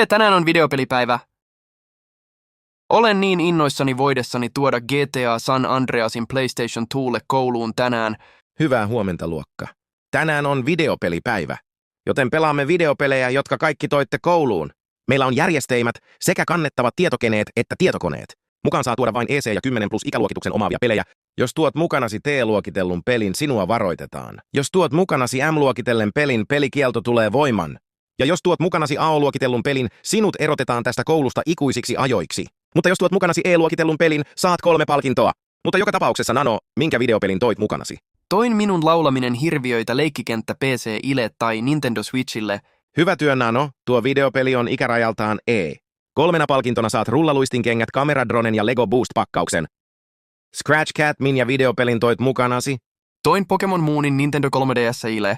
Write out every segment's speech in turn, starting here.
Tänään on videopelipäivä. Olen niin innoissani voidessani tuoda GTA San Andreasin PlayStation 2:lle kouluun tänään. Hyvää huomenta, luokka. Tänään on videopelipäivä, joten pelaamme videopelejä, jotka kaikki toitte kouluun. Meillä on järjestelmät sekä kannettavat tietokoneet että tietokoneet. Mukaan saa tuoda vain EC ja 10 plus ikäluokituksen omaavia pelejä. Jos tuot mukanasi T-luokitellun pelin, sinua varoitetaan. Jos tuot mukanasi M-luokitellen pelin, pelikielto tulee voimaan. Ja jos tuot mukanasi A-luokitellun pelin, sinut erotetaan tästä koulusta ikuisiksi ajoiksi. Mutta jos tuot mukanasi E-luokitellun pelin, saat 3 palkintoa. Mutta joka tapauksessa, Nano, minkä videopelin toit mukanasi? Toin minun laulaminen hirviöitä leikkikenttä PC-ile tai Nintendo Switchille. Hyvä työ, Nano. Tuo videopeli on ikärajaltaan E. 3 palkintona saat rullaluistinkengät, kameradronen ja Lego Boost-pakkauksen. Scratch Cat, minkä videopelin toit mukanasi? Toin Pokemon Moonin Nintendo 3DS-ile.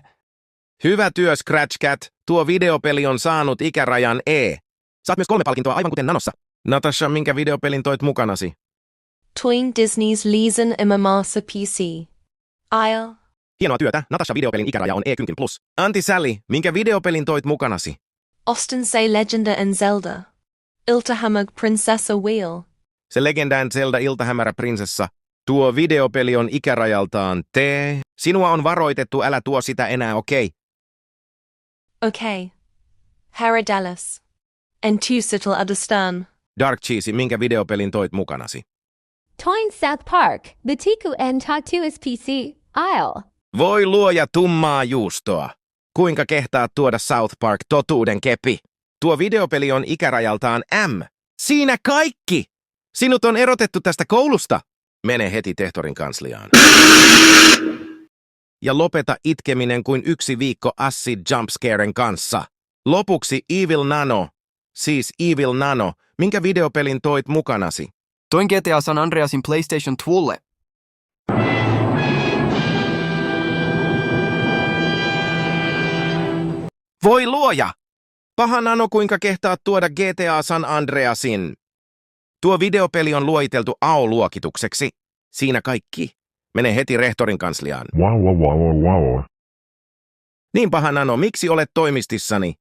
Hyvä työ, Scratch Cat. Tuo videopeli on saanut ikärajan E. Saat myös 3 palkintoa aivan kuten Nanossa. Natasha, minkä videopelin toit mukanasi? Toin Disney's Leeson Imamasa PC. Isle. Hienoa työtä. Natasha, videopelin ikäraja on E10+. Antti Sally, minkä videopelin toit mukanasi? Austin Say Legenda and Zelda. Iltahamag Princessa Wheel. Se legendään Zelda Iltahämärä prinsessa. Tuo videopeli on ikärajaltaan T. Sinua on varoitettu, älä tuo sitä enää, okei? Okay. Haradallas. And Tusital Adastan. Dark Cheese, minkä videopelin toit mukanasi? Toin South Park, the Tiku and Tatuus PC, Isle. Voi luoja tummaa juustoa. Kuinka kehtaat tuoda South Park totuuden kepi? Tuo videopeli on ikärajaltaan M. Siinä kaikki! Sinut on erotettu tästä koulusta. Mene heti tehtorin kansliaan. Ja lopeta itkeminen kuin 1 viikko acid jumpscaren kanssa. Lopuksi Evil Nano, siis Evil Nano, minkä videopelin toit mukanasi? Toin GTA San Andreasin PlayStation 2:lle. Voi luoja! Paha Nano, kuinka kehtaat tuoda GTA San Andreasin? Tuo videopeli on luokiteltu A-luokitukseksi. Siinä kaikki. Mene heti rehtorin kansliaan. Wow. Niin paha Nano, miksi olet toimistissani?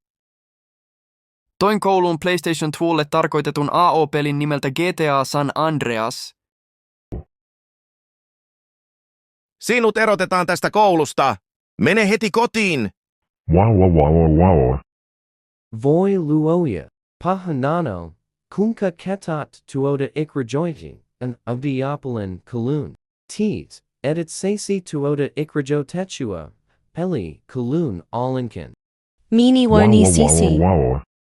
Toin kouluun PlayStation 2:lle tarkoitetun AO-pelin nimeltä GTA San Andreas. Sinut erotetaan tästä koulusta. Mene heti kotiin. Wow. Voi luoja, pahanano, kunka ketat tuoda ikrajoiti, an avdiapalan kalun. Teet, edit seisi tuoda ikrajo techua, peli, kalun alinkin. Mini Warni Sisi.